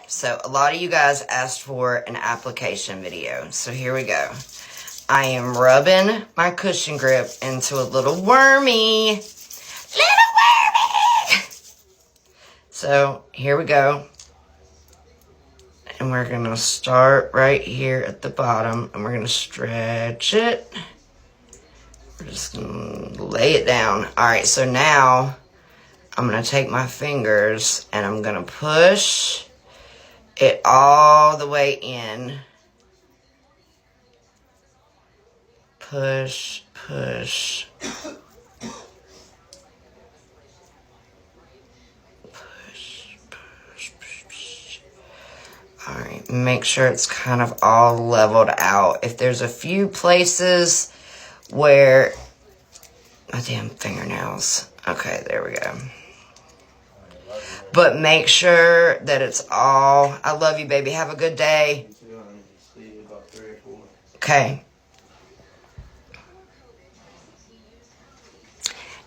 So a lot of you guys asked for an application video. So here we go. I am rubbing my cushion grip into a little wormy. Little wormy! So here we go. And we're going to start right here at the bottom. And we're going to stretch it. We're just going to lay it down. Alright, so now I'm going to take my fingers and I'm going to push it all the way in. Push, push. Push, push, push. Alright, make sure it's kind of all leveled out. If there's a few places where... my damn fingernails. Okay, there we go. But make sure that it's all... I love you, baby. Have a good day. Okay.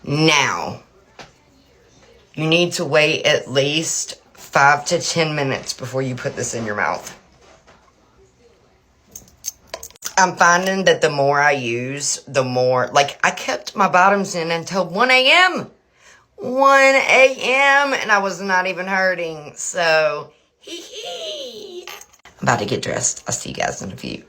Now, you need to wait at least 5 to 10 minutes before you put this in your mouth. I'm finding that the more I use, the more... like, I kept my bottoms in until 1 a.m. 1 a.m. and I was not even hurting. So, hee hee. I'm about to get dressed. I'll see you guys in a few.